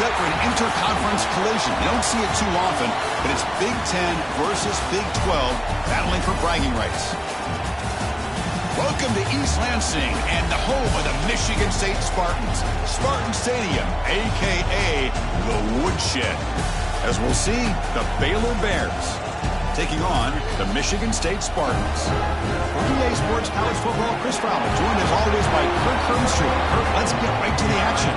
set for an interconference collision. You don't see it too often, but it's Big Ten versus Big 12 battling for bragging rights. Welcome to East Lansing and the home of the Michigan State Spartans. Spartan Stadium, a.k.a. the Woodshed. As we'll see, the Baylor Bears taking on the Michigan State Spartans. For EA Sports College Football, Chris Fowler, joined as always by Kirk Hermstreet. Kirk, let's get right to the action.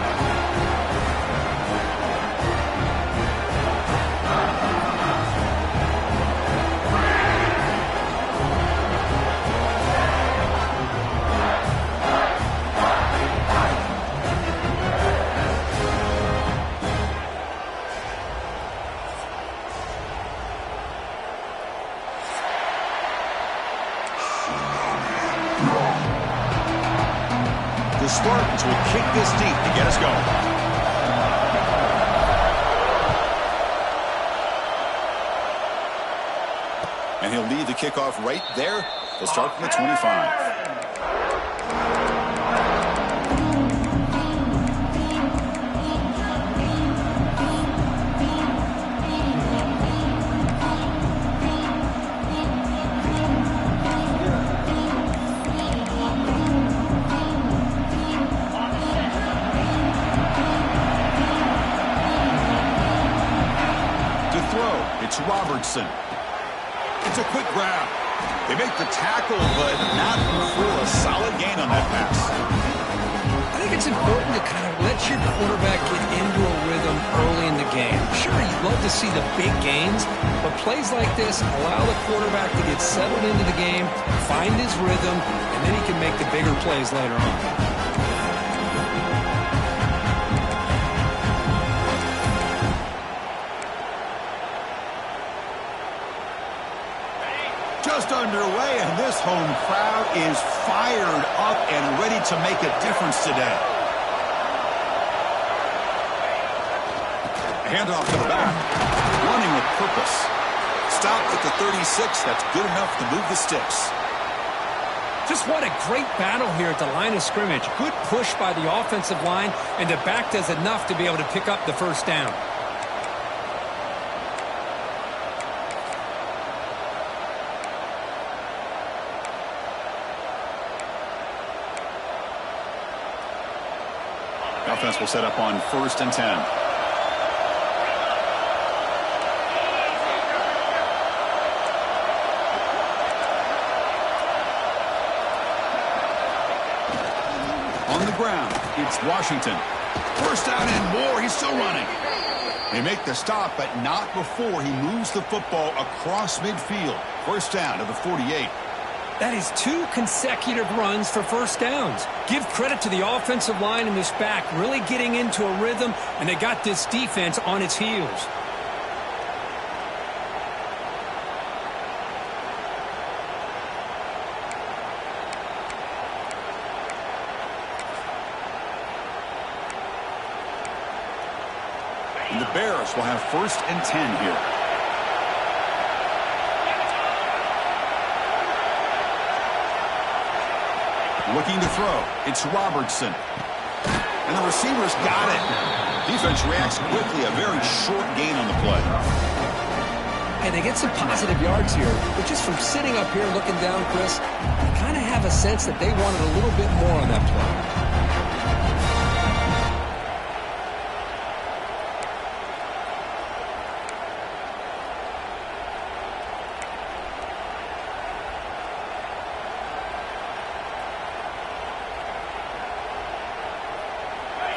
The Spartans will kick this deep to get us going. And he'll lead the kickoff right there. They'll start from the 25. It's Robertson. It's a quick grab. They make the tackle, but not for a solid gain on that pass. I think it's important to kind of let your quarterback get into a rhythm early in the game. Sure, you'd love to see the big gains, but plays like this allow the quarterback to get settled into the game, find his rhythm, and then he can make the bigger plays later on. Just underway, and this home crowd is fired up and ready to make a difference today. A handoff to the back, running with purpose. Stopped at the 36. That's good enough to move the sticks. Just what a great battle here at the line of scrimmage. Good push by the offensive line, and the back does enough to be able to pick up the first down. Offense will set up on 1st and 10. On the ground, it's Washington. First down and more. He's still running. They make the stop, but not before he moves the football across midfield. First down to the 48. That is 2 consecutive runs for first downs. Give credit to the offensive line and this back really getting into a rhythm, and they got this defense on its heels. And the Bears will have 1st and 10 here. Looking to throw. It's Robertson. And the receivers got it. Defense reacts quickly. A very short gain on the play. And they get some positive yards here. But just from sitting up here looking down, Chris, I kind of have a sense that they wanted a little bit more on that play.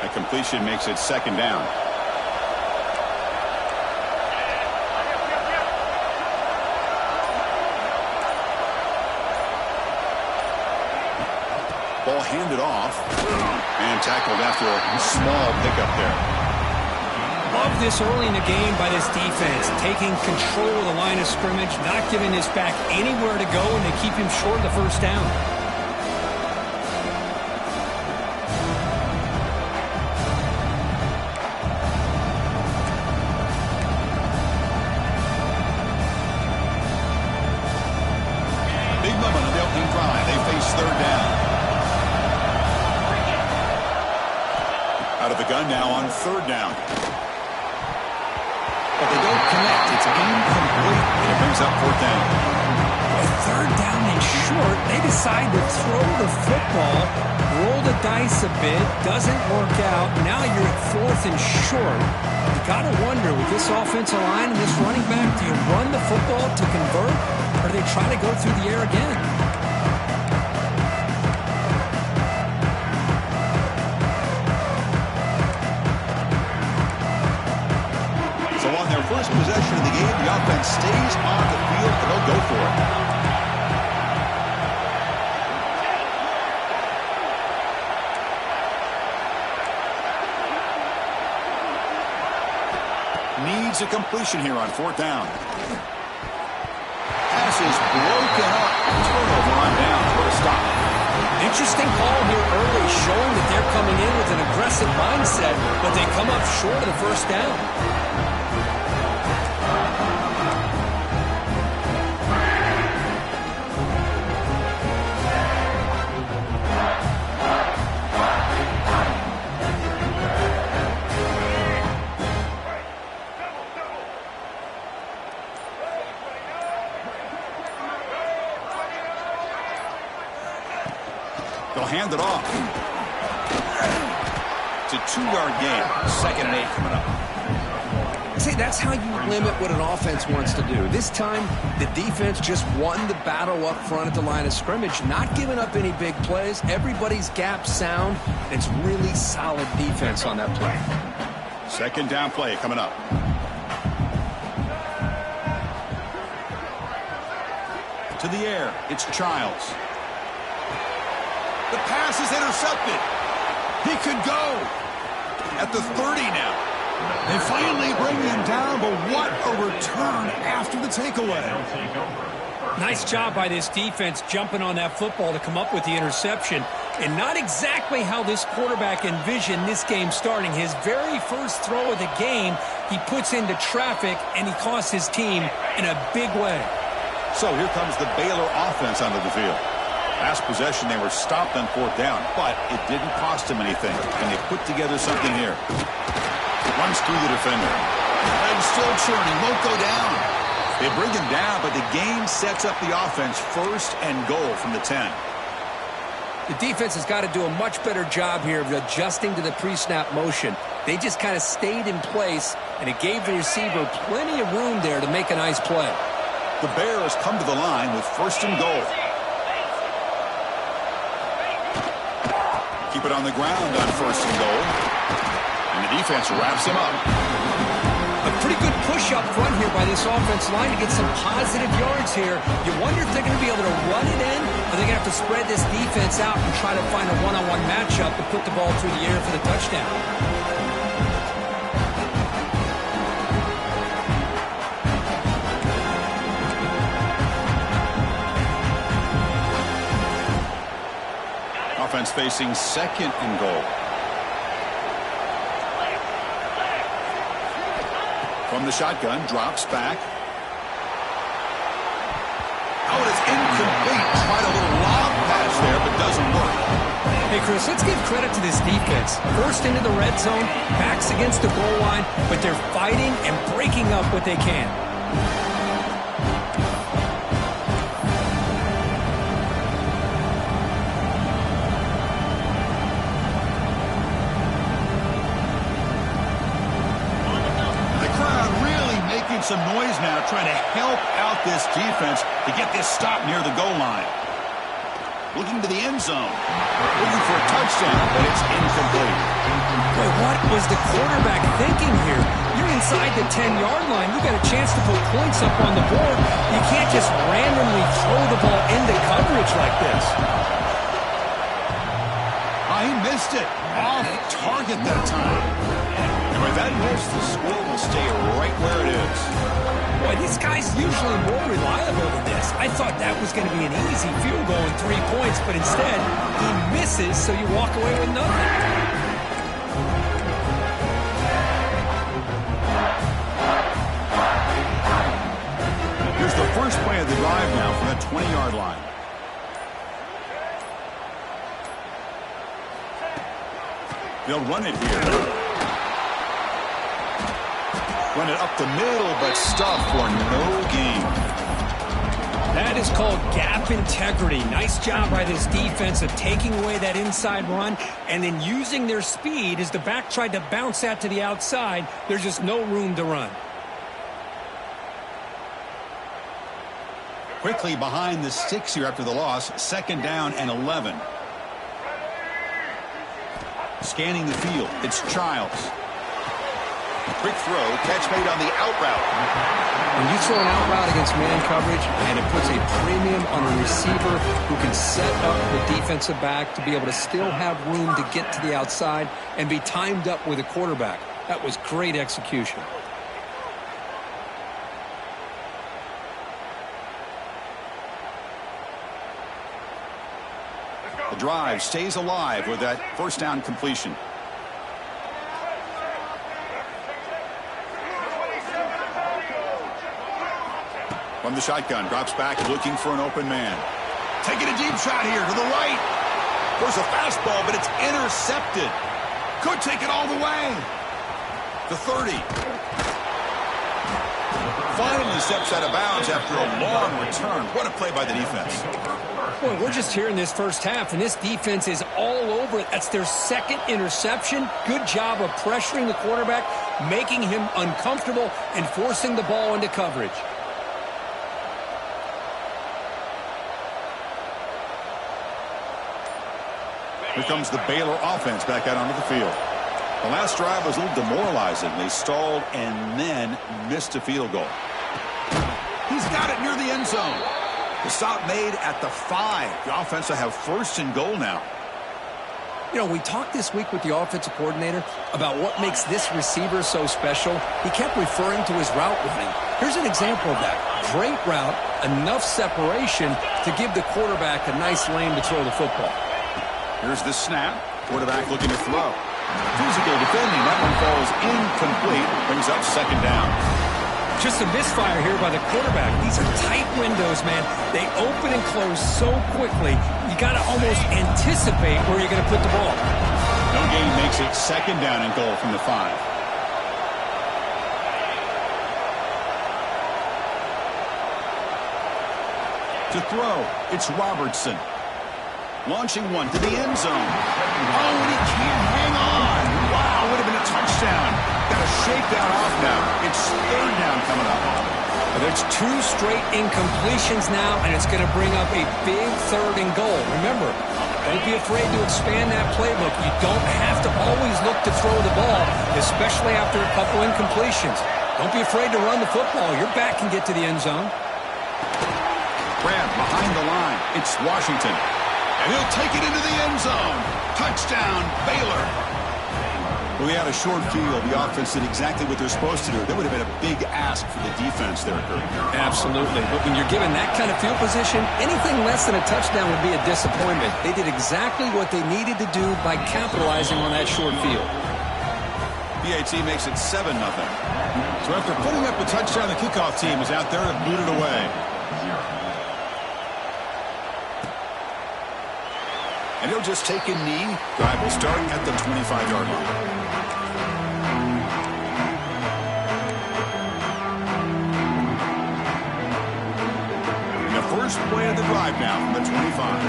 A completion makes it 2nd down. Ball handed off and tackled after a small pickup there. Love this early in the game by this defense, taking control of the line of scrimmage, not giving this back anywhere to go, and they keep him short of the first down. Out of the gun now on 3rd down. incomplete, and it brings up fourth down. With third down and short, they decide to throw the football, roll the dice a bit, doesn't work out. Now you're at fourth and short. You got to wonder, with this offensive line and this running back, do you run the football to convert, or do they try to go through the air again? So on their first possession of the game, the offense stays on the field, and they'll go for it. Needs a completion here on fourth down. Pass is broken up. Turnover on down. Put a stop. Interesting call here early, showing that they're coming in with an aggressive mindset, but they come up short of the first down. They'll hand it off. It's a 2-yard gain. 2nd and 8 coming up. See, that's how you limit what an offense wants to do. This time, the defense just won the battle up front at the line of scrimmage, not giving up any big plays. Everybody's gap sound. It's really solid defense on that play. 2nd down play coming up. To the air. It's Childs. The pass is intercepted. He could go at the 30 now. They finally bring him down, but what a return after the takeaway. Nice job by this defense jumping on that football to come up with the interception. And not exactly how this quarterback envisioned this game starting. His very first throw of the game, he puts into traffic, and he costs his team in a big way. So here comes the Baylor offense onto the field. Last possession, they were stopped on fourth down, but it didn't cost them anything. And they put together something here. Runs through the defender. And still churning, won't go down. They bring him down, but the game sets up the offense 1st and goal from the 10. The defense has got to do a much better job here of adjusting to the pre-snap motion. They just kind of stayed in place, and it gave the receiver plenty of room there to make a nice play. The Bears come to the line with 1st and goal. Keep it on the ground on 1st and goal. And the defense wraps him up. A pretty good push up front here by this offense line to get some positive yards here. You wonder if they're going to be able to run it in, or they're going to have to spread this defense out and try to find a one-on-one matchup to put the ball through the air for the touchdown. Offense facing 2nd and goal. From the shotgun, drops back. Oh, it is incomplete. Tried a little lob pass there, but doesn't work. Hey, Chris, let's give credit to this defense. First into the red zone, backs against the goal line, but they're fighting and breaking up what they can. Some noise now trying to help out this defense to get this stop near the goal line. Looking to the end zone. Looking for a touchdown, but it's incomplete. Boy, what was the quarterback thinking here? You're inside the 10-yard line. You got a chance to put points up on the board. You can't just randomly throw the ball into coverage like this. He missed it. Off target that time. And with that miss, the score will stay right where it is. Boy, this guy's usually more reliable than this. I thought that was going to be an easy field goal and 3 points, but instead, he misses, so you walk away with nothing. Here's the first play of the drive now from the 20-yard line. They'll run it here. Run it up the middle, but stuffed for no gain. That is called gap integrity. Nice job by this defense of taking away that inside run and then using their speed as the back tried to bounce that to the outside. There's just no room to run. Quickly behind the sticks here after the loss. 2nd down and 11. Scanning the field. It's Childs. Quick throw. Catch made on the out route. When you throw an out route against man coverage, and it puts a premium on a receiver who can set up the defensive back to be able to still have room to get to the outside and be timed up with a quarterback. That was great execution. The drive stays alive with that 1st down completion. From the shotgun, drops back looking for an open man. Taking a deep shot here to the right. There's a fastball, but it's intercepted. Could take it all the way. The 30. Finally steps out of bounds after a long return. What a play by the defense. Boy, we're just here in this first half, and this defense is all over it. That's their 2nd interception. Good job of pressuring the quarterback, making him uncomfortable, and forcing the ball into coverage. Here comes the Baylor offense back out onto the field. The last drive was a little demoralizing. They stalled and then missed a field goal. He's got it near the end zone. The stop made at the 5. The offense will have 1st and goal now. You know, we talked this week with the offensive coordinator about what makes this receiver so special. He kept referring to his route running. Here's an example of that. Great route, enough separation to give the quarterback a nice lane to throw the football. Here's the snap. Quarterback looking to throw. Physical defending. That one falls incomplete. Brings up 2nd down. Just a misfire here by the quarterback. These are tight windows, man. They open and close so quickly. You got to almost anticipate where you're going to put the ball. No gain makes it 2nd down and goal from the 5. To throw, it's Robertson. Launching one to the end zone. Oh, and he can't hang on. Wow, would have been a touchdown. Got to shake that off now. It's 3rd down coming up. There's 2 straight incompletions now, and it's going to bring up a big 3rd and goal. Remember, don't be afraid to expand that playbook. You don't have to always look to throw the ball, especially after a couple incompletions. Don't be afraid to run the football. Your back can get to the end zone. Grab behind the line. It's Washington. And he'll take it into the end zone. Touchdown, Baylor. Well, we had a short field. The offense did exactly what they're supposed to do. That would have been a big ask for the defense there, Kurt. Absolutely. But when you're given that kind of field position, anything less than a touchdown would be a disappointment. They did exactly what they needed to do by capitalizing on that short field. BAT makes it 7-0. So after putting up a touchdown, the kickoff team is out there to boot it away. And he'll just take a knee. Drive will start at the 25-yard line. And the first play of the drive now from the 25.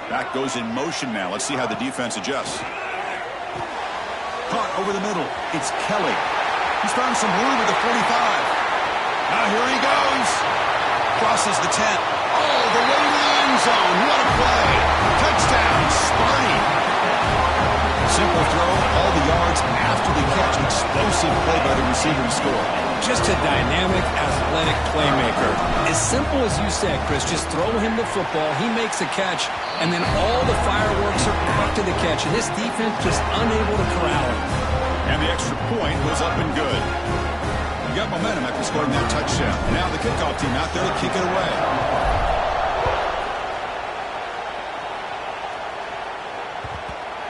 Back goes in motion now. Let's see how the defense adjusts. Caught over the middle. It's Kelly. He's found some room at the 45. Now here he goes. Crosses the 10. All the way to the end zone. What a play. Touchdown, Sparty. Simple throw, all the yards after the catch. Explosive play by the receiver to score. Just a dynamic, athletic playmaker. As simple as you said, Chris, just throw him the football. He makes a catch, and then all the fireworks are after the catch. And this defense just unable to corral him. And the extra point was up and good. Got momentum after scoring that touchdown. Now the kickoff team out there to kick it away.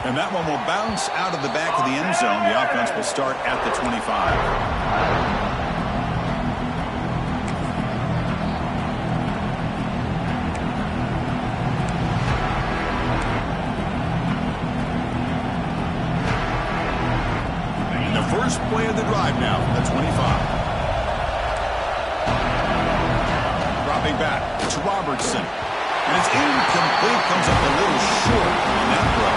And that one will bounce out of the back of the end zone. The offense will start at the 25. First play of the drive now from the 25. Dropping back to Robertson. And it's incomplete. Comes up a little short on that throw.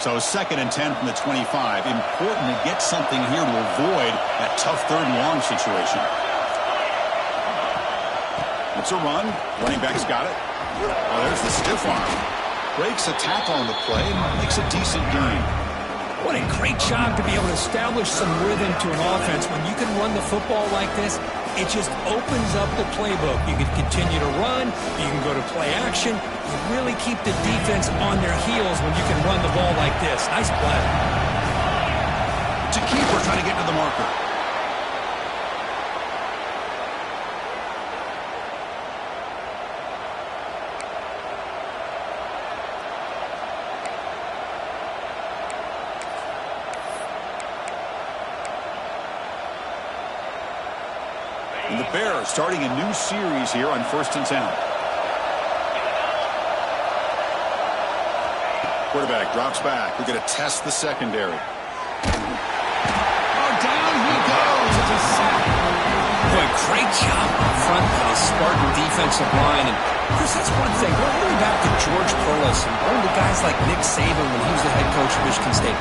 So 2nd and 10 from the 25. Important to get something here to avoid that tough 3rd and long situation. It's a run. Running back's got it. Oh, there's the stiff arm. Breaks a tackle on the play and makes a decent gain. What a great job to be able to establish some rhythm to an offense. When you can run the football like this, it just opens up the playbook. You can continue to run. You can go to play action. You really keep the defense on their heels when you can run the ball like this. Nice play. To keeper trying to get to the marker. And the Bears starting a new series here on 1st and 10. Quarterback drops back. We're going to test the secondary. Oh, down he goes. It's a sack. Boy, great job up front by the Spartan defensive line. And Chris, that's one thing. We're going back to George Perlis and one of the guys like Nick Saban when he was the head coach of Michigan State.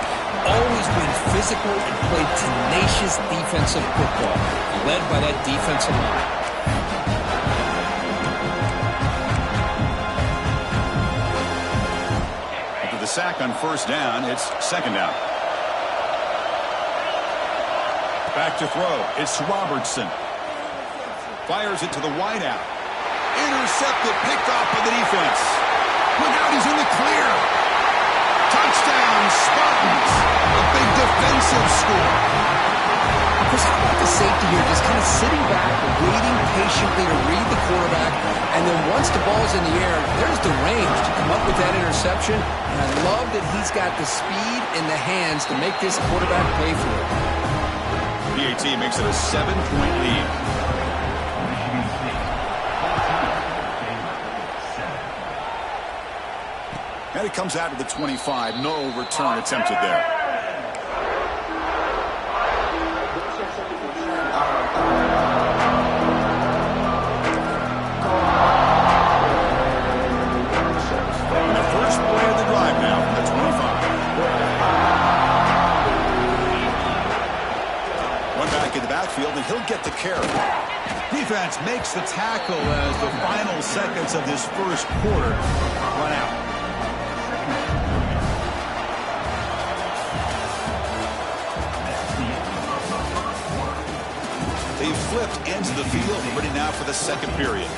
Always been physical and played tenacious defensive football, led by that defensive line. Sack on 1st down. It's 2nd down. Back to throw. It's Robertson. Fires it to the wideout. Intercepted. Picked off by the defense. Look out. He's in the clear. Touchdown, Spartans. A big defensive score. Chris, how about the safety here? Just kind of sitting back, waiting patiently to read the quarterback. And then once the ball's in the air, there's the range to come up with that interception. And I love that he's got the speed in the hands to make this quarterback pay for it. PAT makes it a 7-point lead. And it comes out to the 25. No return attempted there. And he'll get the carry. Defense makes the tackle as the final seconds of this 1st quarter run out. They've flipped ends of the field and ready now for the 2nd period.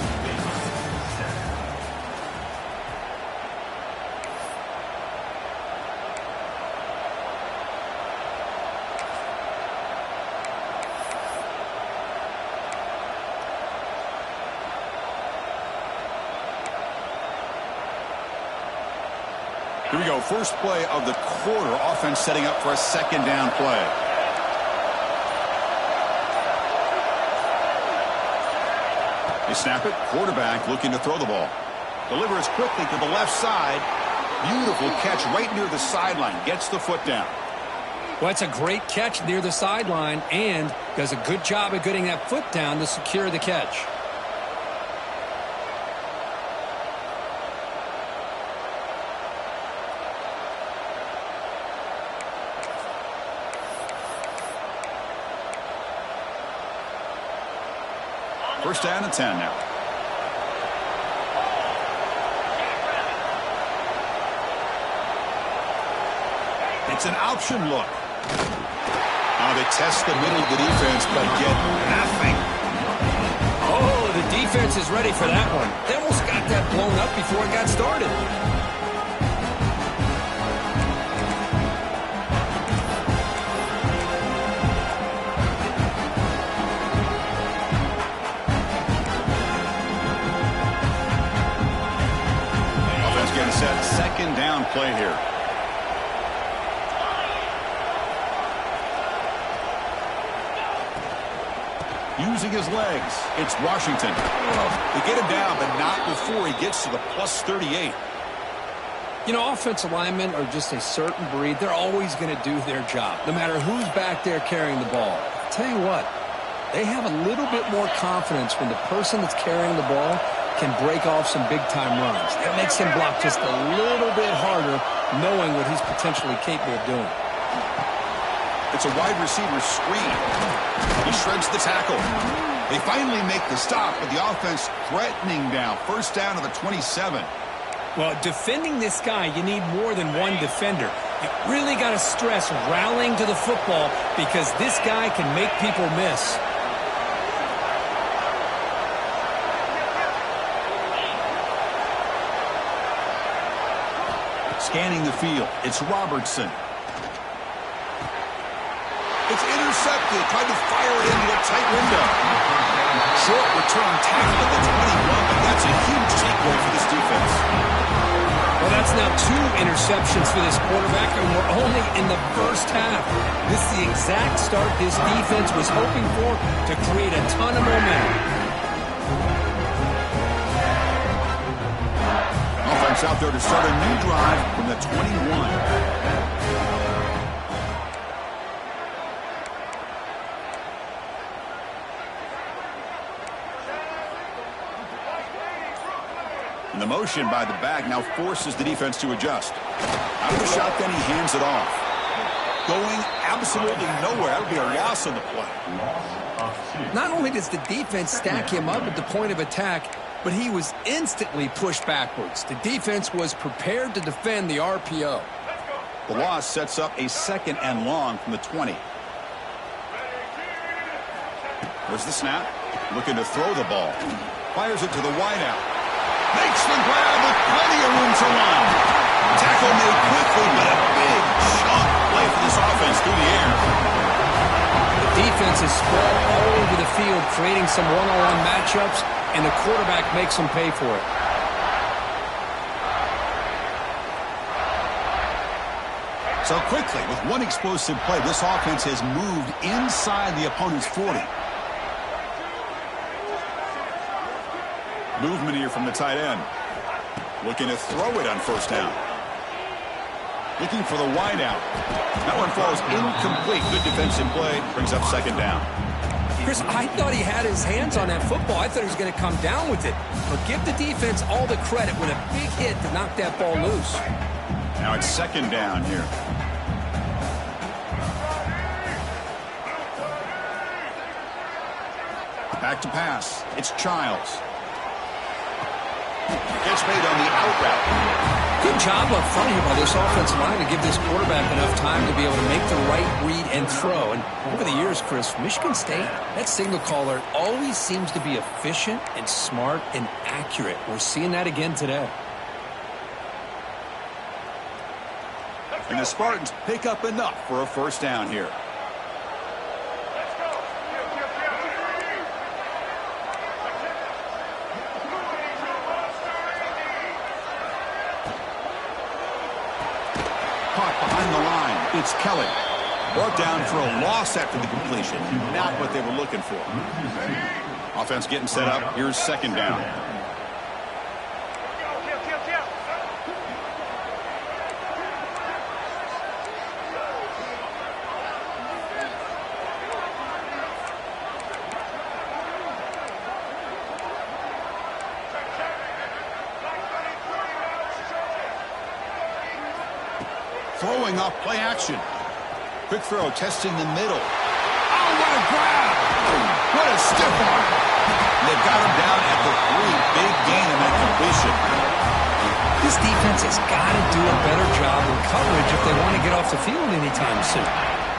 Here we go. First play of the quarter. Offense setting up for a 2nd down play. They snap it. Quarterback looking to throw the ball. Delivers quickly to the left side. Beautiful catch right near the sideline. Gets the foot down. Well, it's a great catch near the sideline and does a good job of getting that foot down to secure the catch. First down and 10 now. It's an option look. Now they test the middle of the defense, but get nothing. Oh, the defense is ready for that one. They almost got that blown up before it got started. second down play here. Using his legs, it's Washington. They get him down, but not before he gets to the plus 38. You know, offensive linemen are just a certain breed. They're always going to do their job, no matter who's back there carrying the ball. I'll tell you what, they have a little bit more confidence when the person that's carrying the ball can break off some big-time runs. That makes him block just a little bit harder, knowing what he's potentially capable of doing. It's a wide receiver screen. He shreds the tackle. They finally make the stop, but the offense threatening now. First down to the 27. Well, defending this guy, you need more than one defender. You really got to stress rallying to the football because this guy can make people miss. Scanning the field, it's Robertson. It's intercepted, tried to fire it into a tight window. Short return tackle at the 21, but that's a huge takeaway for this defense. Well, that's now 2 interceptions for this quarterback, and we're only in the first half. This is the exact start this defense was hoping for to create a ton of momentum. Offense out there to start a new drive from the 21. And the motion by the back now forces the defense to adjust. Out of the shotgun, he hands it off. Going absolutely nowhere. That would be a loss on the play. Not only does the defense stack him up at the point of attack, but he was instantly pushed backwards. The defense was prepared to defend the RPO. The loss sets up a second and long from the 20. There's the snap. Looking to throw the ball. Fires it to the wideout. Makes the grab with plenty of room to run. Tackle made quickly, but a big chunk play for this offense through the air. The defense is spread all over the field, creating some one-on-one matchups, and the quarterback makes them pay for it. So quickly, with one explosive play, this offense has moved inside the opponent's 40. Movement here from the tight end. Looking to throw it on first down. Looking for the wideout. That one falls incomplete. Good defensive play. Brings up second down. Chris, I thought he had his hands on that football. I thought he was going to come down with it. But give the defense all the credit with a big hit to knock that ball loose. Now it's second down here. Back to pass. It's Childs. Gets made on the out route. Good job up front here by this offensive line to give this quarterback enough time to be able to make the right read and throw. And over the years, Chris, Michigan State, that signal caller always seems to be efficient and smart and accurate. We're seeing that again today. And the Spartans pick up enough for a first down here. Behind the line, it's Kelly. Brought down for a loss after the completion. Not what they were looking for. Offense getting set up. Here's second down. Throwing off play action. Quick throw, testing the middle. Oh, what a grab! What a stiff arm. They've got him down at the 3. Big gain in that completion. This defense has got to do a better job in coverage if they want to get off the field anytime soon.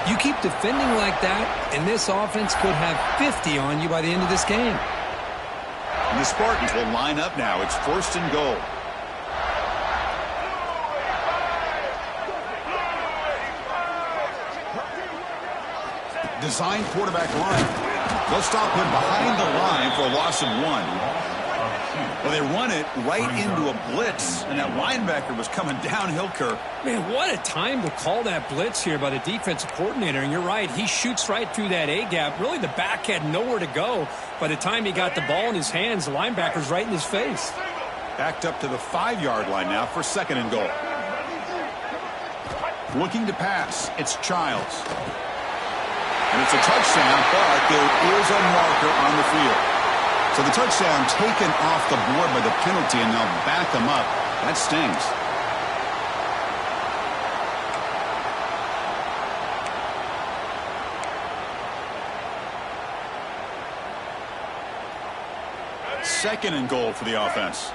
You keep defending like that, and this offense could have 50 on you by the end of this game. And the Spartans will line up now. It's first and goal. Design quarterback run. They'll stop him behind the line for a loss of 1. Well, they run it right into a blitz, and that linebacker was coming downhill, Kirk. Man, what a time to call that blitz here by the defensive coordinator. And you're right, he shoots right through that A-gap. Really, the back had nowhere to go. By the time he got the ball in his hands, the linebacker's right in his face. Backed up to the 5-yard line now for 2nd and goal. Looking to pass, it's Childs. And it's a touchdown, but there is a marker on the field. So the touchdown taken off the board by the penalty, and they'll back them up. That stings. Second and goal for the offense.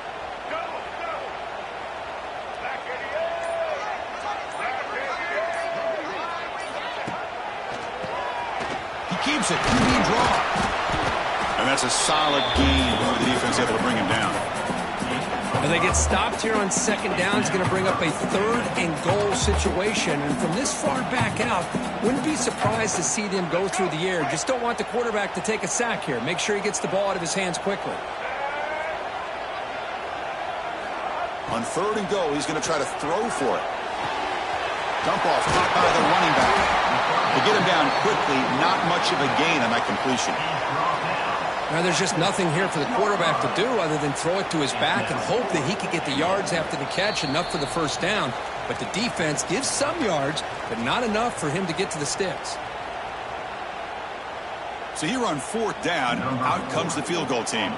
He keeps it. QB draw. And that's a solid gain for the defense able to bring him down. And they get stopped here on 2nd down. It's going to bring up a 3rd and goal situation. And from this far back out, wouldn't be surprised to see them go through the air. Just don't want the quarterback to take a sack here. Make sure he gets the ball out of his hands quickly. On 3rd and goal, he's going to try to throw for it. Dump off caught by the running back. To get him down quickly, not much of a gain on that completion. Now, there's just nothing here for the quarterback to do other than throw it to his back and hope that he could get the yards after the catch, enough for the 1st down. But the defense gives some yards, but not enough for him to get to the sticks. So here on 4th down, out comes the field goal team.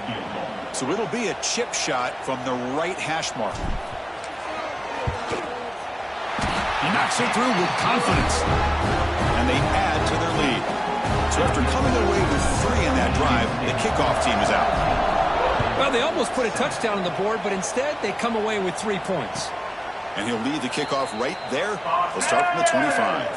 So it'll be a chip shot from the right hash mark. He knocks it through with confidence. And they add to their lead. So after coming away with 3 in that drive, the kickoff team is out. Well, they almost put a touchdown on the board, but instead they come away with 3 points. And he'll lead the kickoff right there. He'll start from the 25.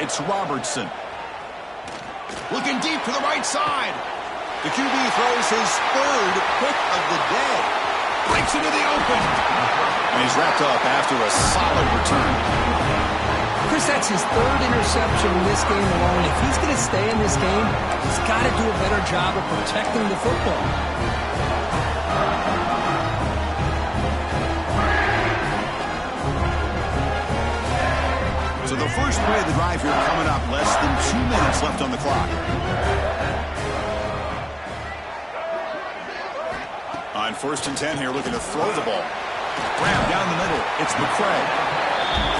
It's Robertson. Looking deep to the right side. The QB throws his 3rd pick of the day. Breaks into the open. And he's wrapped up after a solid return. Chris, that's his 3rd interception in this game alone. If he's going to stay in this game, he's got to do a better job of protecting the football. So the first play of the drive here coming up. Less than 2 minutes left on the clock. On 1st and 10 here, looking to throw the ball. Grab down the middle. It's McCray.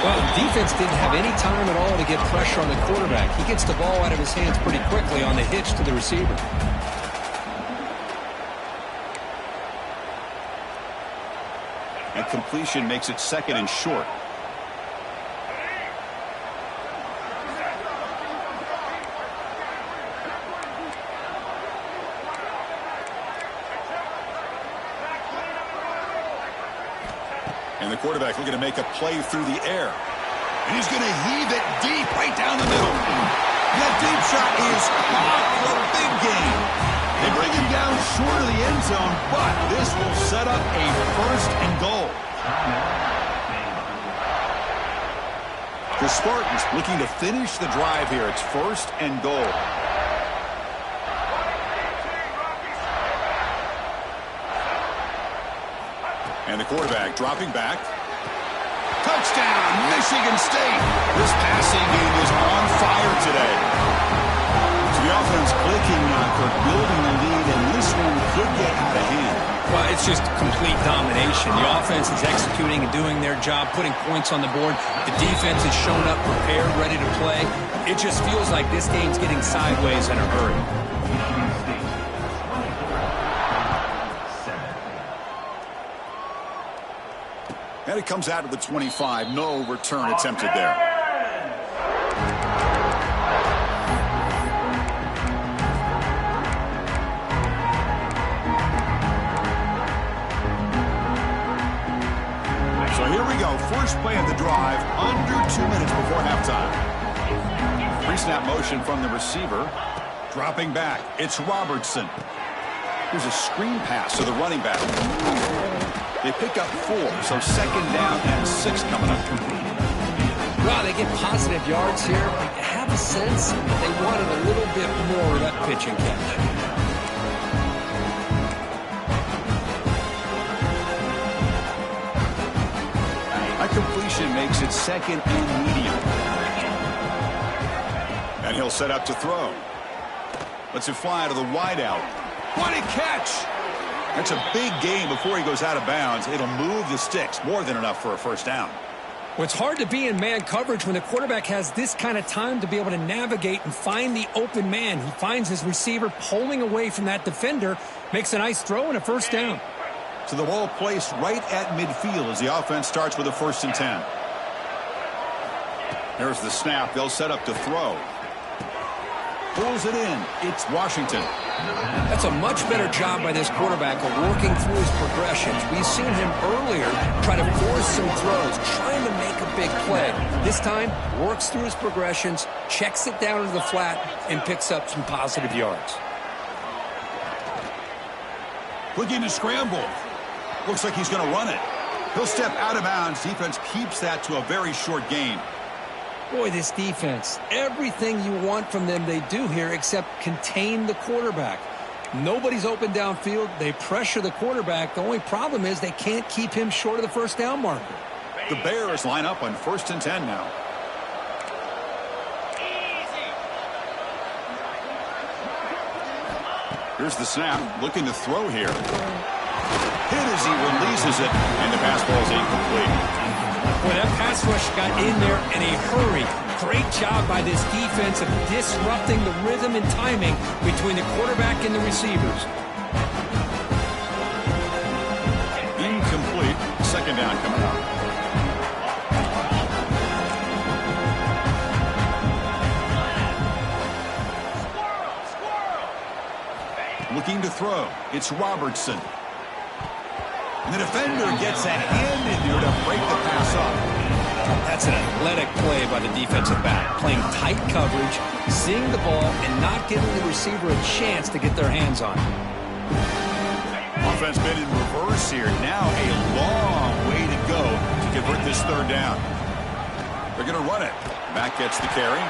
Well, the defense didn't have any time at all to get pressure on the quarterback. He gets the ball out of his hands pretty quickly on the hitch to the receiver. And completion makes it 2nd and short. And the quarterback looking to make a play through the air. And he's going to heave it deep right down the middle. That deep shot is caught for a big gain. They bring him down short of the end zone, but this will set up a 1st and goal. The Spartans looking to finish the drive here. It's 1st and goal. And the quarterback dropping back. Touchdown, Michigan State. This passing game is on fire today. So the offense clicking now for building the lead, and this one could get out of hand. Well, it's just complete domination. The offense is executing and doing their job, putting points on the board. The defense has shown up prepared, ready to play. It just feels like this game's getting sideways in a hurry. And it comes out of the 25. No return attempted there. So here we go. First play of the drive, under 2 minutes before halftime. Pre-snap motion from the receiver. Dropping back, it's Robertson. Here's a screen pass to the running back. They pick up 4, so second down and 6 coming up. Well, they get positive yards here. I have a sense that they wanted a little bit more of that pitch and catch. That completion makes it second and medium. And he'll set up to throw. Lets it fly to the wideout. What a catch! That's a big gain before he goes out of bounds. It'll move the sticks, more than enough for a first down. Well, it's hard to be in man coverage when the quarterback has this kind of time to be able to navigate and find the open man. He finds his receiver pulling away from that defender, makes a nice throw and a first down. So the ball placed right at midfield as the offense starts with a 1st and 10. There's the snap. They'll set up to throw. Pulls it in. It's Washington. That's a much better job by this quarterback of working through his progressions. We've seen him earlier try to force some throws, trying to make a big play. This time, works through his progressions, checks it down to the flat, and picks up some positive yards. Looking to scramble. Looks like he's going to run it. He'll step out of bounds. Defense keeps that to a very short gain. Boy, this defense, everything you want from them they do here except contain the quarterback. Nobody's open downfield. They pressure the quarterback. The only problem is they can't keep him short of the first down marker. The Bears line up on 1st and 10 now. Here's the snap. Looking to throw here. Hit as he releases it, and the pass ball is incomplete. Boy, that pass rush got in there in a hurry. Great job by this defense of disrupting the rhythm and timing between the quarterback and the receivers. Incomplete. Second down coming up. Looking to throw. It's Robertson. And the defender gets a hand in there to break the pass up. That's an athletic play by the defensive back. Playing tight coverage, seeing the ball, and not giving the receiver a chance to get their hands on it. Offense been in reverse here. Now a long way to go to convert this third down. They're going to run it. Back gets the carry.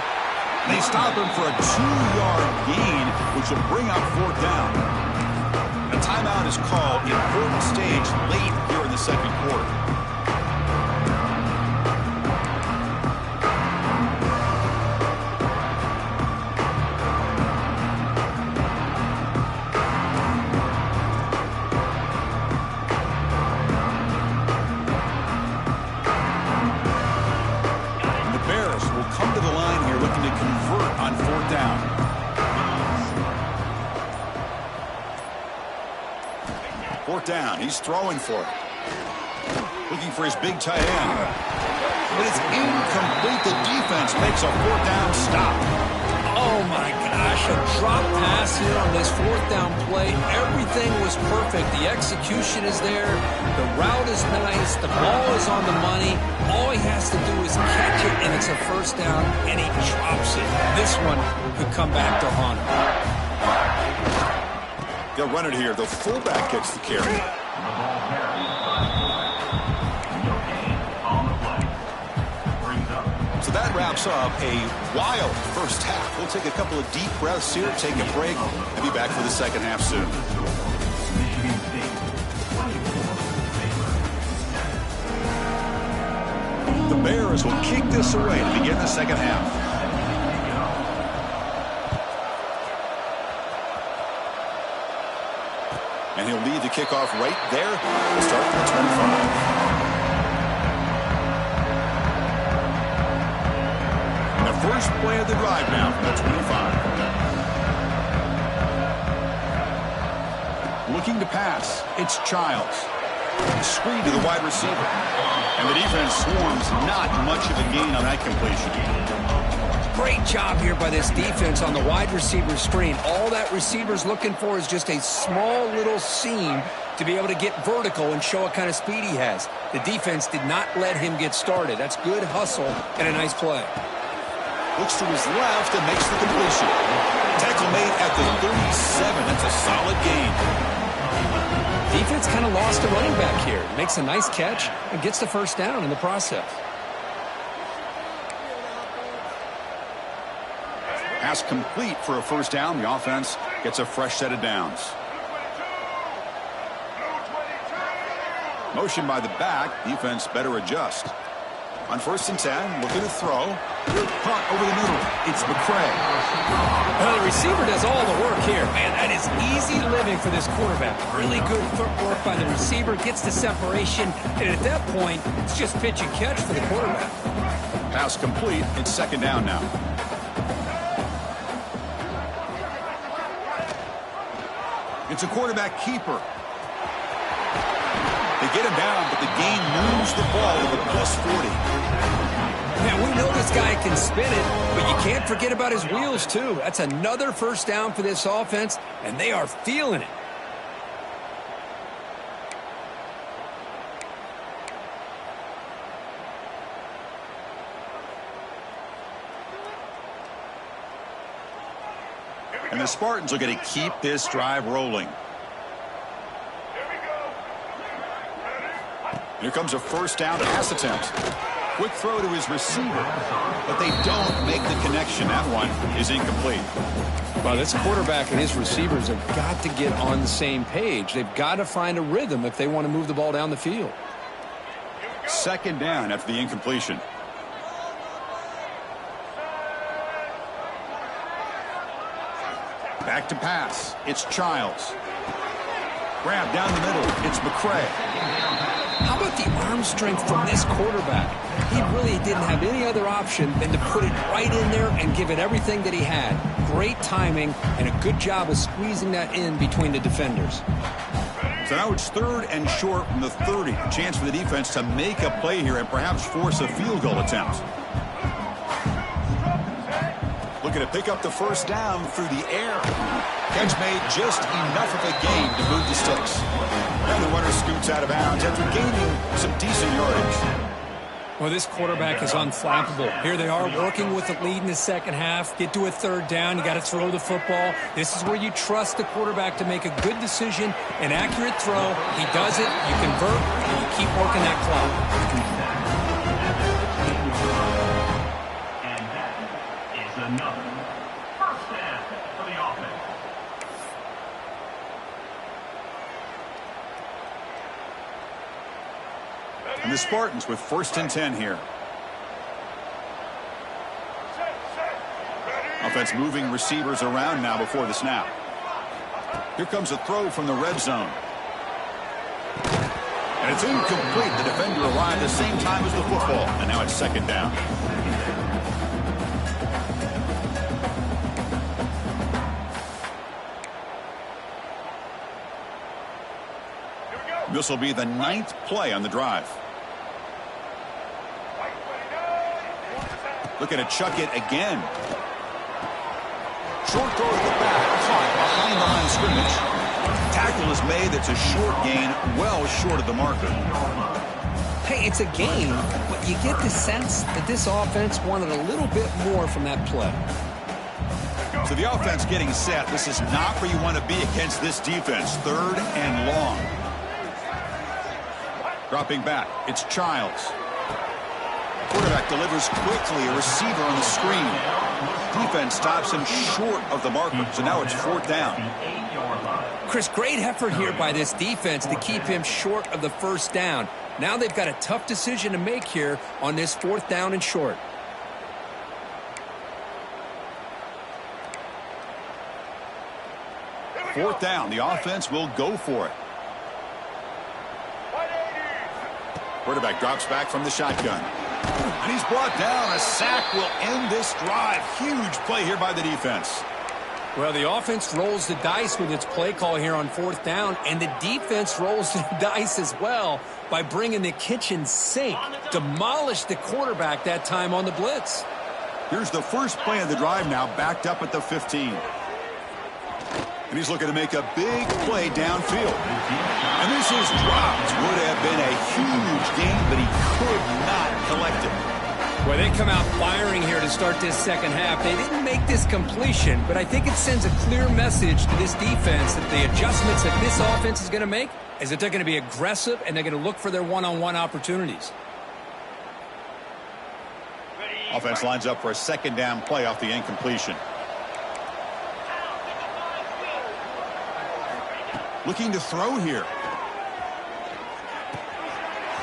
They stop him for a 2-yard gain, which will bring up 4th down. A timeout is called. Important stage late here in the second quarter. And the Bears will come to the line here looking to convert on 4th down. Fourth down. He's throwing for it. Looking for his big tight end. But it's incomplete. The defense makes a 4th down stop. Oh, my gosh. A drop pass here on this 4th down play. Everything was perfect. The execution is there. The route is nice. The ball is on the money. All he has to do is catch it, and it's a first down, and he drops it. This one could come back to haunt him. They'll run it here. The fullback gets the carry. So that wraps up a wild first half. We'll take a couple of deep breaths here, take a break, and be back for the second half soon. The Bears will kick this away to begin the second half. And he'll lead the kickoff right there. We'll start from the 25. And the first play of the drive now from the 25. Looking to pass. It's Childs. Screen to the wide receiver. And the defense swarms. Not much of a gain on that completion. Great job here by this defense on the wide receiver screen. All that receiver's looking for is just a small little seam to be able to get vertical and show what kind of speed he has. The defense did not let him get started. That's good hustle and a nice play. Looks to his left and makes the completion. Tackle made at the 37. That's a solid gain. Defense kind of lost a running back here. Makes a nice catch and gets the first down in the process. Pass complete for a first down. The offense gets a fresh set of downs. Motion by the back. Defense better adjust. On 1st and 10, looking to throw. Caught over the middle. It's McCray. Well, the receiver does all the work here. Man, that is easy living for this quarterback. Really good footwork by the receiver. Gets the separation. And at that point, it's just pitch and catch for the quarterback. Pass complete. It's 2nd down now. It's a quarterback keeper. They get him down, but the gain moves the ball to the +40. Now, we know this guy can spin it, but you can't forget about his wheels, too. That's another first down for this offense, and they are feeling it. And the Spartans are going to keep this drive rolling. Here comes a first down pass attempt. Quick throw to his receiver, but they don't make the connection. That one is incomplete. Well, this quarterback and his receivers have got to get on the same page. They've got to find a rhythm if they want to move the ball down the field. 2nd down after the incompletion. Back to pass. It's Childs. Grab down the middle. It's McCray. How about the arm strength from this quarterback? He really didn't have any other option than to put it right in there and give it everything that he had. Great timing and a good job of squeezing that in between the defenders. So now it's 3rd and short from the 30. A chance for the defense to make a play here and perhaps force a field goal attempt. Looking to pick up the first down through the air. Catch made just enough of a gain to move the sticks. And the runner scoots out of bounds after gaining some decent yardage. Well, this quarterback is unflappable. Here they are working with the lead in the second half. Get to a 3rd down. You got to throw the football. This is where you trust the quarterback to make a good decision, an accurate throw. He does it. You convert, and you keep working that clock. And that is another first down for the offense. And the Spartans with 1st and 10 here. Offense moving receivers around now before the snap. Here comes a throw from the red zone. And it's incomplete. The defender arrived at the same time as the football. And now it's 2nd down. This will be the 9th play on the drive. Looking to chuck it again. Short throw to the back, caught behind the line of scrimmage. Tackle is made. That's a short gain, well short of the marker. Hey, it's a game, but you get the sense that this offense wanted a little bit more from that play. So the offense getting set. This is not where you want to be against this defense. 3rd and long. Dropping back, it's Childs. Quarterback delivers quickly, a receiver on the screen. Defense stops him short of the marker, so now it's 4th down. Chris, great effort here by this defense to keep him short of the first down. Now they've got a tough decision to make here on this 4th down and short. Fourth down, the offense will go for it. Quarterback drops back from the shotgun. And he's brought down. A sack will end this drive. Huge play here by the defense. Well, the offense rolls the dice with its play call here on 4th down, and the defense rolls the dice as well by bringing the kitchen sink. Demolished the quarterback that time on the blitz. Here's the first play of the drive now, backed up at the 15. And he's looking to make a big play downfield. And this is dropped. Would have been a huge gain, but he could not collect it. Well, they come out firing here to start this second half. They didn't make this completion, but I think it sends a clear message to this defense that the adjustments that this offense is going to make is that they're going to be aggressive and they're going to look for their one-on-one opportunities. Offense lines up for a second down play off the incompletion. Looking to throw here.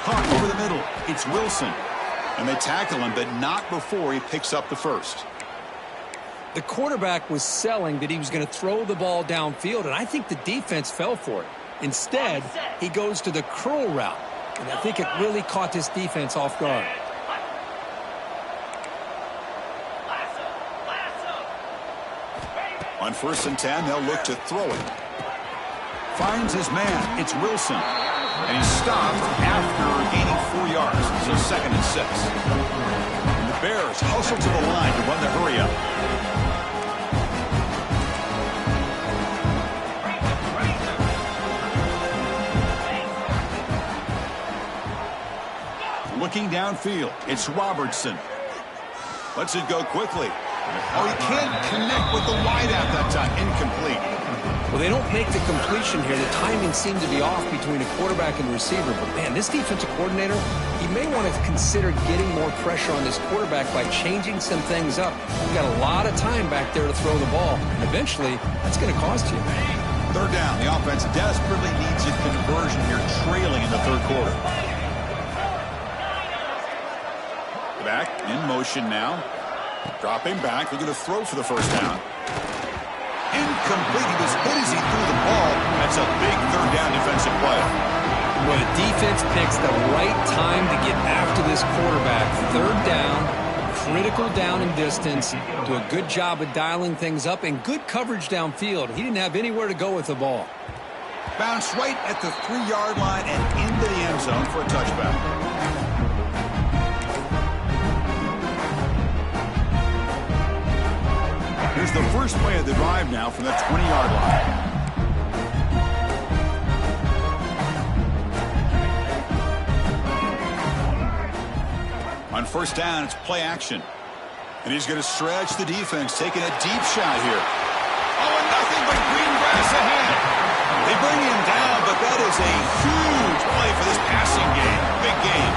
Caught over the middle. It's Wilson. And they tackle him, but not before he picks up the first. The quarterback was selling that he was going to throw the ball downfield, and I think the defense fell for it. Instead, he goes to the curl route, and I think it really caught this defense off guard. On 1st and 10, they'll look to throw it. Finds his man. It's Wilson. And he's stopped after gaining 4 yards. So 2nd and 6. And the Bears hustle to the line to run the hurry up. Looking downfield. It's Robertson. Lets it go quickly. Oh, he can't connect with the wideout that time. Incomplete. Well, they don't make the completion here. The timing seemed to be off between a quarterback and the receiver. But, man, this defensive coordinator, he may want to consider getting more pressure on this quarterback by changing some things up. You've got a lot of time back there to throw the ball. And eventually, that's going to cost you. 3rd down. The offense desperately needs a conversion here, trailing in the 3rd quarter. Back in motion now. Dropping back. They're going to throw for the 1st down. Incomplete. He was hit as he threw the ball. That's a big 3rd down defensive play. Well, the defense picks the right time to get after this quarterback. 3rd down, critical down and distance. Do a good job of dialing things up and good coverage downfield. He didn't have anywhere to go with the ball. Bounce right at the 3-yard line and into the end zone for a touchback. Here's the first play of the drive now from the 20-yard line. On 1st down, it's play action. And he's going to stretch the defense, taking a deep shot here. Oh, and nothing but green grass ahead. They bring him down, but that is a huge play for this passing game. Big game.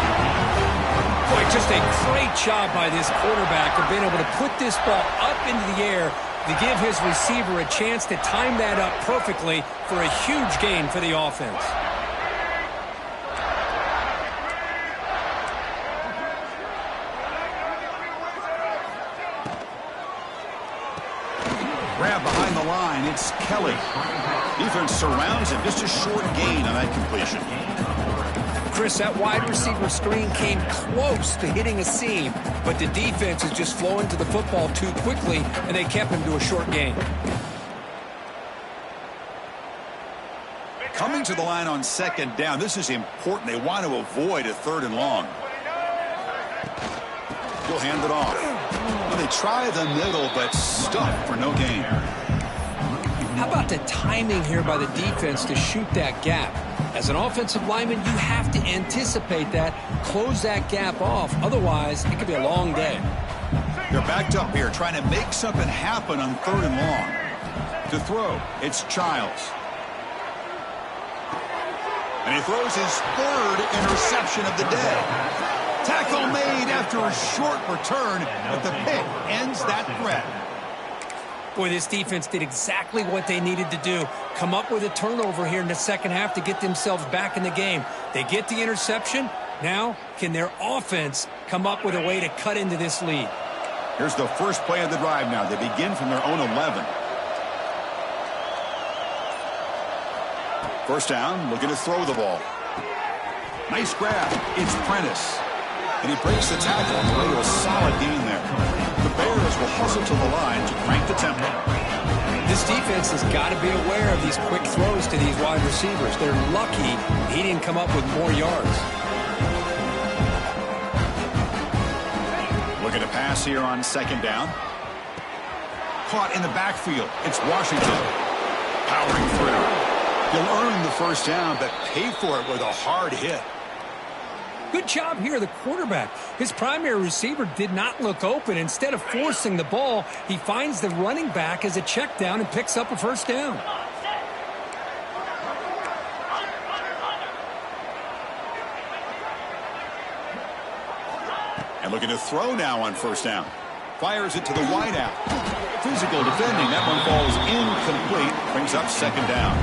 Boy, just a great job by this quarterback of being able to put this ball up into the air to give his receiver a chance to time that up perfectly for a huge gain for the offense. Grab behind the line. It's Kelly. Defense surrounds him. Just a short gain on that completion. Chris, that wide receiver screen came close to hitting a seam, but the defense is just flowing to the football too quickly, and they kept him to a short gain. Coming to the line on 2nd down. This is important. They want to avoid a 3rd and long. He'll hand it off. Well, they try the middle, but stuck for no gain. How about the timing here by the defense to shoot that gap? As an offensive lineman, you have to anticipate that, close that gap off. Otherwise, it could be a long day. They're backed up here, trying to make something happen on 3rd and long. To throw, it's Childs. And he throws his 3rd interception of the day. Tackle made after a short return, but the pick ends that threat. Boy, this defense did exactly what they needed to do. Come up with a turnover here in the second half to get themselves back in the game. They get the interception. Now, can their offense come up with a way to cut into this lead? Here's the first play of the drive now. They begin from their own 11. 1st down, looking to throw the ball. Nice grab. It's Prentice. And he breaks the tackle on the way to a solid gain there. The Bears will hustle to the line to crank the tempo. This defense has got to be aware of these quick throws to these wide receivers. They're lucky he didn't come up with more yards. Looking to pass here on second down. Caught in the backfield. It's Washington. Powering through. He'll earn the first down, but pay for it with a hard hit. Good job here, the quarterback. His primary receiver did not look open. Instead of forcing the ball, he finds the running back as a check down and picks up a first down. And looking to throw now on first down. Fires it to the wideout. Physical defending. That one falls incomplete. Brings up second down.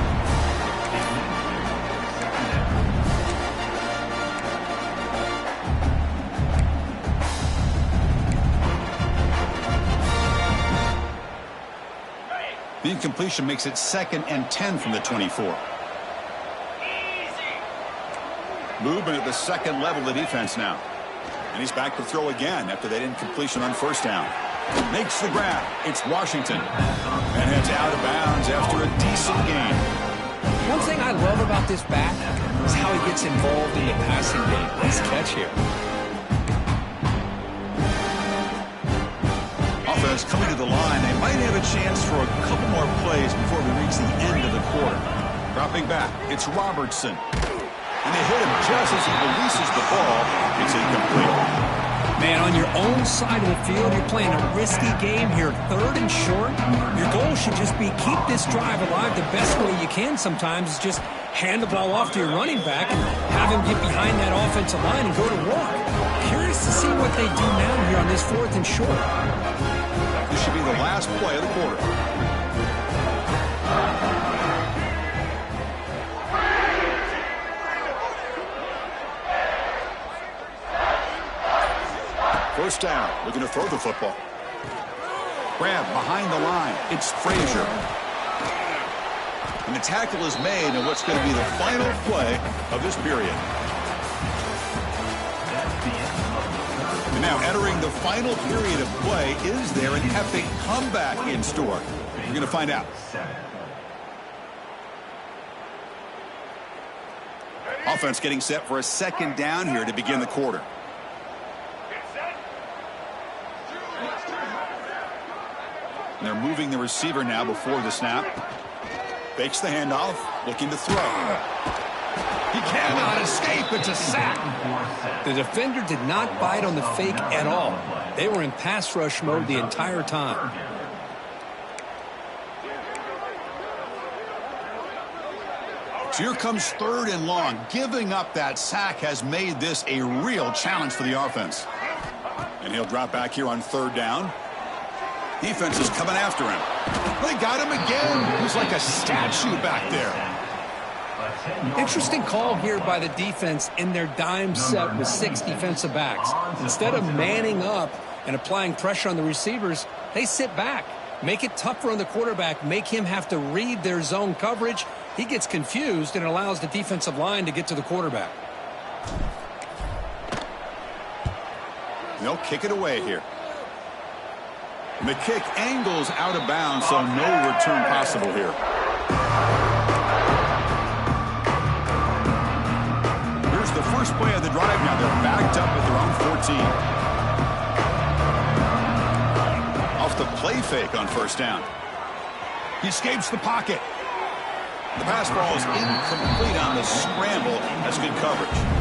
The incompletion makes it 2nd and 10 from the 24. Movement at the second level of the defense now. And he's back to throw again after that incompletion on first down. Makes the grab. It's Washington. And heads out of bounds after a decent gain. One thing I love about this back is how he gets involved in the passing game. Nice catch here. Offense coming to the line. They might have a chance for a couple more plays before we reach the end of the quarter. Dropping back. It's Robertson. And they hit him just as he releases the ball. It's incomplete. Man, on your own side of the field, you're playing a risky game here. 3rd and short. Your goal should just be keep this drive alive the best way you can sometimes is just hand the ball off to your running back and have him get behind that offensive line and go to work. Curious to see what they do now here on this 4th and short. This should be the last play of the quarter. First down, looking to throw the football. Grab behind the line. It's Frazier. And the tackle is made in what's going to be the final play of this period. And now entering the final period of play, is there an epic comeback in store? We're going to find out. Offense getting set for a second down here to begin the quarter. And they're moving the receiver now before the snap. Fakes the handoff, looking to throw. He cannot escape. It's a sack. The defender did not bite on the fake at all. They were in pass rush mode the entire time. So here comes 3rd and long. Giving up that sack has made this a real challenge for the offense. And he'll drop back here on 3rd down. Defense is coming after him. They got him again. He's like a statue back there. Interesting call here by the defense in their dime set with 6 defensive backs. Instead of manning up and applying pressure on the receivers, they sit back. Make it tougher on the quarterback. Make him have to read their zone coverage. He gets confused and allows the defensive line to get to the quarterback. They'll kick it away here. And the kick angles out of bounds, so no return possible here. Here's the first play of the drive now. They're backed up at their own 14. Off the play fake on first down. He escapes the pocket. The pass ball is incomplete on the scramble. That's good coverage.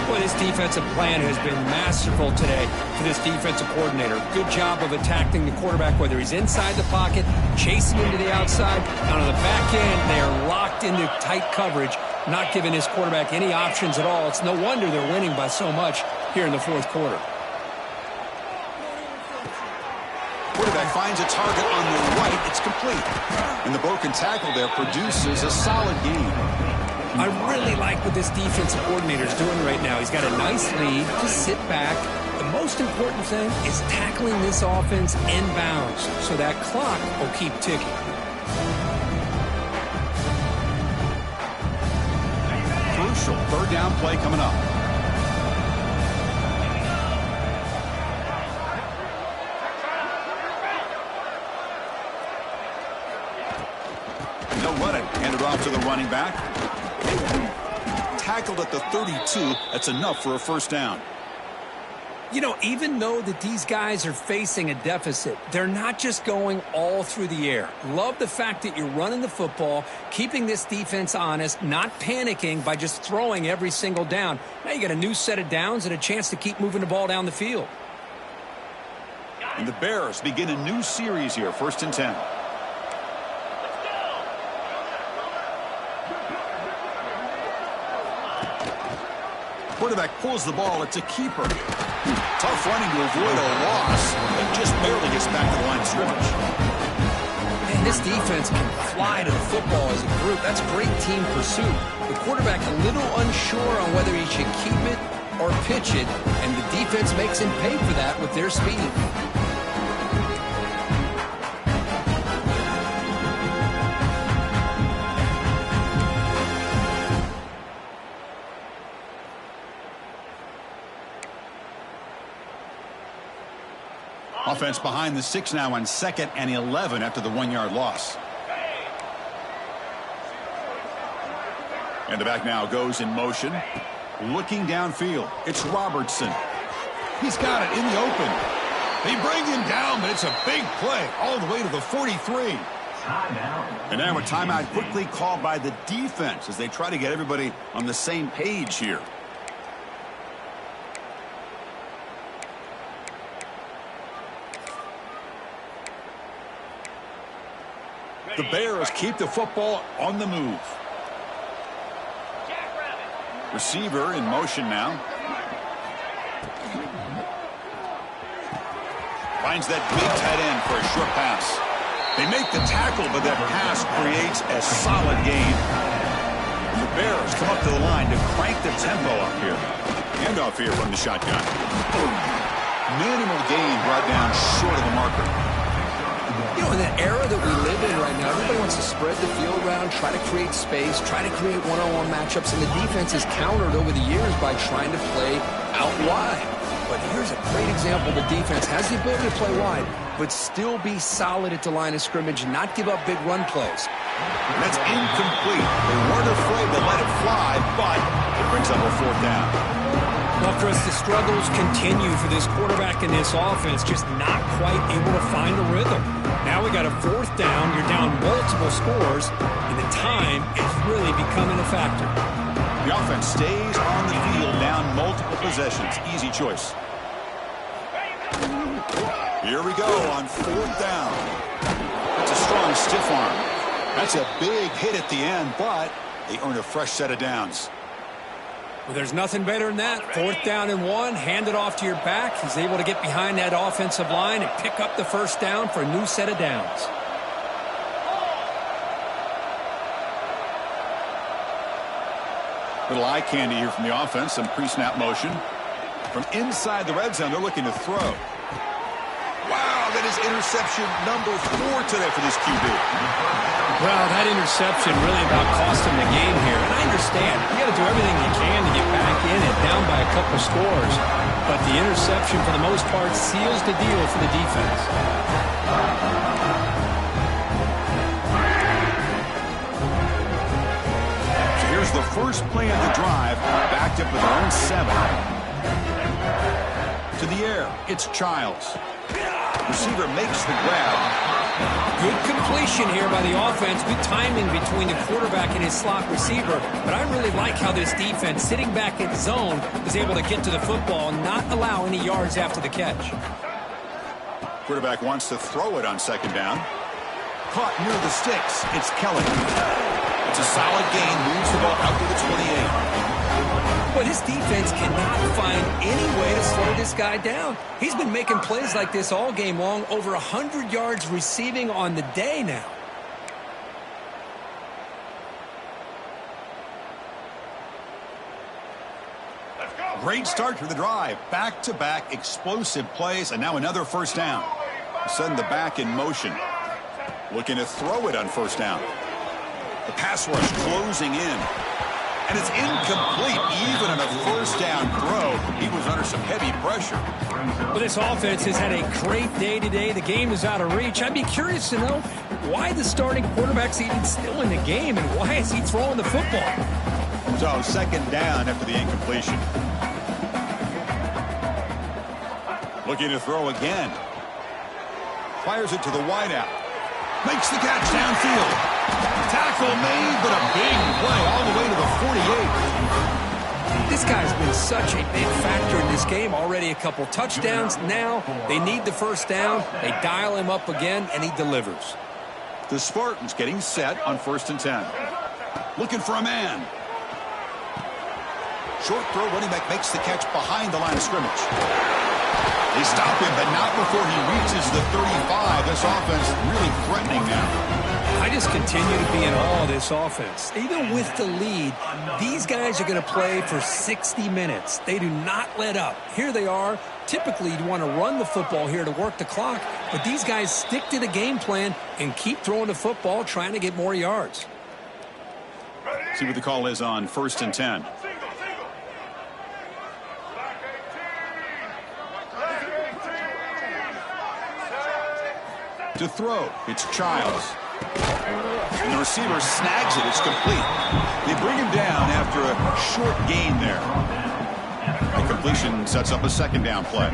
Boy, this defensive plan has been masterful today for this defensive coordinator. Good job of attacking the quarterback, whether he's inside the pocket, chasing him to the outside. And on the back end, they are locked into tight coverage, not giving his quarterback any options at all. It's no wonder they're winning by so much here in the 4th quarter. Quarterback finds a target on the right. It's complete. And the broken tackle there produces a solid gain. I really like what this defensive coordinator is doing right now. He's got a nice lead. Just sit back. The most important thing is tackling this offense inbounds so that clock will keep ticking. Crucial 3rd down play coming up. They'll run it. Hand it off to the running back. Tackled at the 32. That's enough for a first down. You know, even though that these guys are facing a deficit, they're not just going all through the air. Love the fact that you're running the football, keeping this defense honest, not panicking by just throwing every single down. Now you got a new set of downs and a chance to keep moving the ball down the field. And the Bears begin a new series here, 1st and 10. Quarterback pulls the ball. It's a keeper. Tough running to avoid a loss, and just barely gets back to the line of scrimmage. Man, this defense can fly to the football as a group. That's great team pursuit. The quarterback a little unsure on whether he should keep it or pitch it, and the defense makes him pay for that with their speed. Offense behind the 6 now on 2nd and 11 after the 1-yard loss. And the back now goes in motion. Looking downfield. It's Robertson. He's got it in the open. They bring him down, but it's a big play all the way to the 43. And now a timeout quickly called by the defense as they try to get everybody on the same page here. The Bears keep the football on the move. Receiver in motion now. Finds that big tight end for a short pass. They make the tackle, but that pass creates a solid gain. The Bears come up to the line to crank the tempo up here. Handoff here from the shotgun. Minimal gain brought down short of the marker. You know, in the era that we live in right now, everybody wants to spread the field around, try to create space, try to create one-on-one matchups, and the defense has countered over the years by trying to play out wide. But here's a great example. The defense has the ability to play wide, but still be solid at the line of scrimmage, not give up big run plays. And that's incomplete. They weren't afraid to let it fly, but it brings up a 4th down. Well, Chris, the struggles continue for this quarterback in this offense, just not quite able to find a rhythm. Now we got a 4th down. You're down multiple scores, and the time is really becoming a factor. The offense stays on the field, down multiple possessions. Easy choice. Here we go on 4th down. That's a strong stiff arm. That's a big hit at the end, but they earn a fresh set of downs. Well, there's nothing better than that. 4th down and 1, hand it off to your back. He's able to get behind that offensive line and pick up the 1st down for a new set of downs. Little eye candy here from the offense. Some pre-snap motion. From inside the red zone, they're looking to throw. Wow, that is interception number 4 today for this QB. Well, that interception really about cost him the game here. And I understand. You got to do everything you can to get back in and down by a couple scores. But the interception, for the most part, seals the deal for the defense. So here's the first play of the drive. Backed up with their own 7. To the air, it's Childs. Receiver makes the grab. Good completion here by the offense. Good timing between the quarterback and his slot receiver. But I really like how this defense, sitting back in zone, is able to get to the football and not allow any yards after the catch. Quarterback wants to throw it on 2nd down. Caught near the sticks. It's Kelly. It's a solid gain. Moves the ball out to the 28. But his defense cannot find any way to slow this guy down. He's been making plays like this all game long, over 100 yards receiving on the day now. Great start to the drive. Back-to-back explosive plays, and now another 1st down. Sudden the back in motion. Looking to throw it on 1st down. The pass rush closing in. And it's incomplete. Even on a 1st down throw, he was under some heavy pressure. Well, this offense has had a great day today. The game is out of reach. I'd be curious to know why the starting quarterback's even still in the game and why is he throwing the football? So 2nd down after the incompletion. Looking to throw again. Fires it to the wideout. Makes the catch downfield. Tackle made, but a big play all the way to the 48. This guy's been such a big factor in this game. Already a couple touchdowns. Now they need the first down. They dial him up again, and he delivers. The Spartans getting set on 1st and 10. Looking for a man. Short throw, running back makes the catch behind the line of scrimmage. They stop him, but not before he reaches the 35. This offense really threatening now. I just continue to be in awe of this offense. Even with the lead, these guys are going to play for 60 minutes. They do not let up. Here they are. Typically, you'd want to run the football here to work the clock, but these guys stick to the game plan and keep throwing the football, trying to get more yards. See what the call is on 1st and 10. To throw, it's Childs. And the receiver snags it. It's complete. They bring him down after a short gain there. The completion sets up a 2nd down play.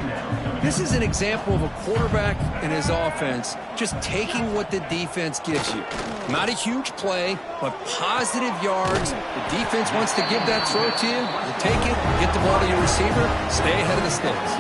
This is an example of a quarterback and his offense just taking what the defense gives you. Not a huge play, but positive yards. The defense wants to give that throw to you. You take it, get the ball to your receiver, stay ahead of the sticks.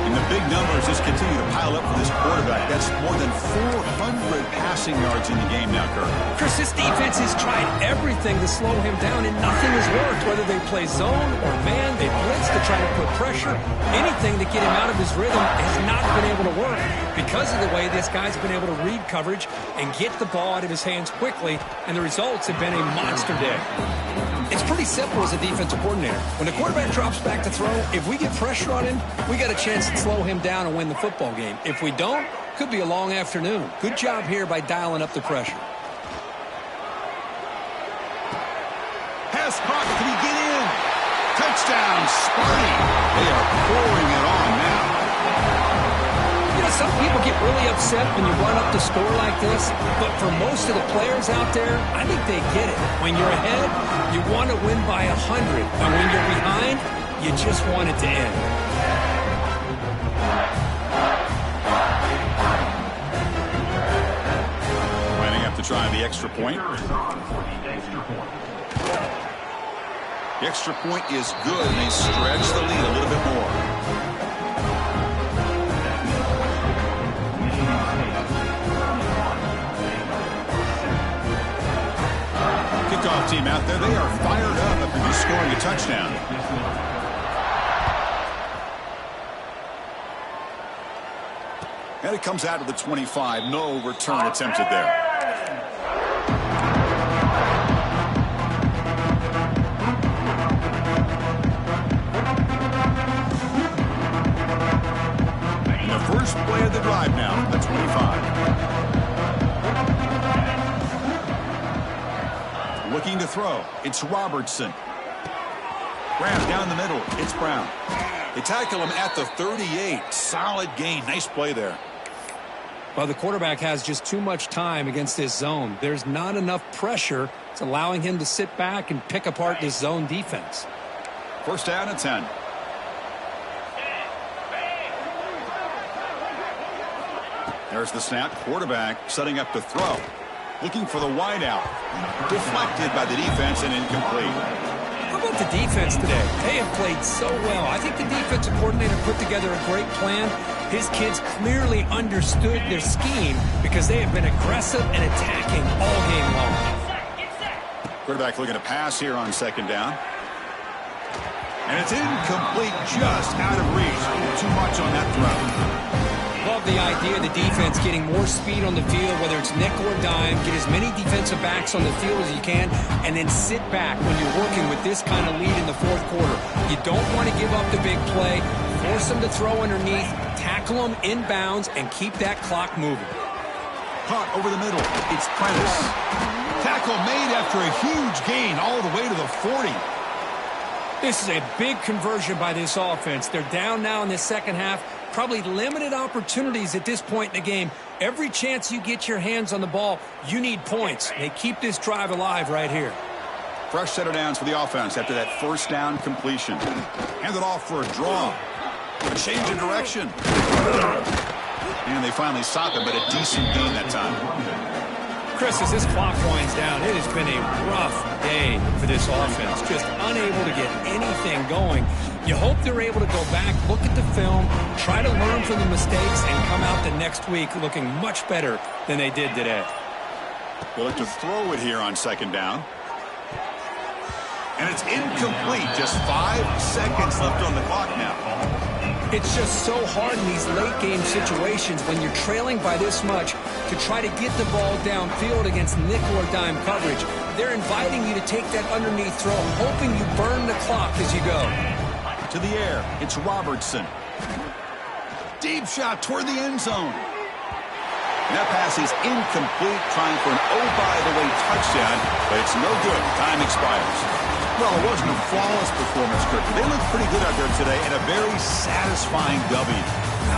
And the big numbers just continue to pile up for this quarterback. That's more than 400 passing yards in the game now, Kirk. Chris, this defense has tried everything to slow him down, and nothing has worked. Whether they play zone or man, they blitz to try to put pressure. Anything to get him out of his rhythm has not been able to work because of the way this guy's been able to read coverage and get the ball out of his hands quickly, and the results have been a monster day. It's pretty simple as a defensive coordinator. When the quarterback drops back to throw, if we get pressure on him, we got a chance to slow him down and win the football game. If we don't, could be a long afternoon. Good job here by dialing up the pressure. Pass caught. Can he get in? Touchdown, Sparty. They are pouring it on now. You know, some people get really upset when you run up the score like this, but for most of the players out there, I think they get it. When you're ahead, you want to win by 100, and when you're behind, you just want it to end. Lining up to try the extra point. The extra point is good, and they stretch the lead a little bit more. Kickoff team out there. They are fired up after just scoring a touchdown. And it comes out of the 25. No return attempted there. And the first play of the drive now, the 25. Looking to throw. It's Robertson. Graham down the middle. It's Brown. They tackle him at the 38. Solid gain. Nice play there. Well, the quarterback has just too much time against this zone. There's not enough pressure. It's allowing him to sit back and pick apart this zone defense. 1st down and 10. There's the snap. Quarterback setting up to throw. Looking for the wideout. Deflected by the defense and incomplete. How about the defense today? They have played so well. I think the defensive coordinator put together a great plan. His kids clearly understood their scheme because they have been aggressive and attacking all game long. Quarterback looking to pass here on 2nd down. And it's incomplete, just out of reach. Too much on that throw. Love the idea of the defense getting more speed on the field, whether it's nickel or dime, get as many defensive backs on the field as you can, and then sit back when you're working with this kind of lead in the 4th quarter. You don't want to give up the big play, force them to throw underneath, tackle them inbounds, and keep that clock moving. Caught over the middle. It's Prentice. Tackle made after a huge gain all the way to the 40. This is a big conversion by this offense. They're down now in the 2nd half. Probably limited opportunities at this point in the game. Every chance you get your hands on the ball, you need points. They keep this drive alive right here. Fresh set of downs for the offense after that 1st down completion. Hand it off for a draw. Change of direction. And they finally stop him, but a decent gain that time. Chris, as this clock winds down, it has been a rough day for this offense. Just unable to get anything going. You hope they're able to go back, look at the film, try to learn from the mistakes, and come out the next week looking much better than they did today. They'll look to throw it here on second down. And it's incomplete. Just 5 seconds left on the clock now. It's just so hard in these late-game situations when you're trailing by this much to try to get the ball downfield against nickel or dime coverage. They're inviting you to take that underneath throw, hoping you burn the clock as you go. To the air, it's Robertson. Deep shot toward the end zone. And that pass is incomplete, trying for an oh-by-the-way touchdown, but it's no good. Time expires. Well, it wasn't a flawless performance, Kirk. They looked pretty good out there today, and a very satisfying W.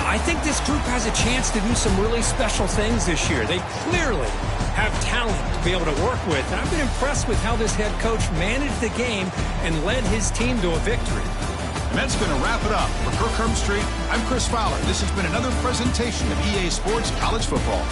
I think this group has a chance to do some really special things this year. They clearly have talent to be able to work with, and I've been impressed with how this head coach managed the game and led his team to a victory. And that's going to wrap it up. For Kirk Herbstreit, I'm Chris Fowler. This has been another presentation of EA Sports College Football.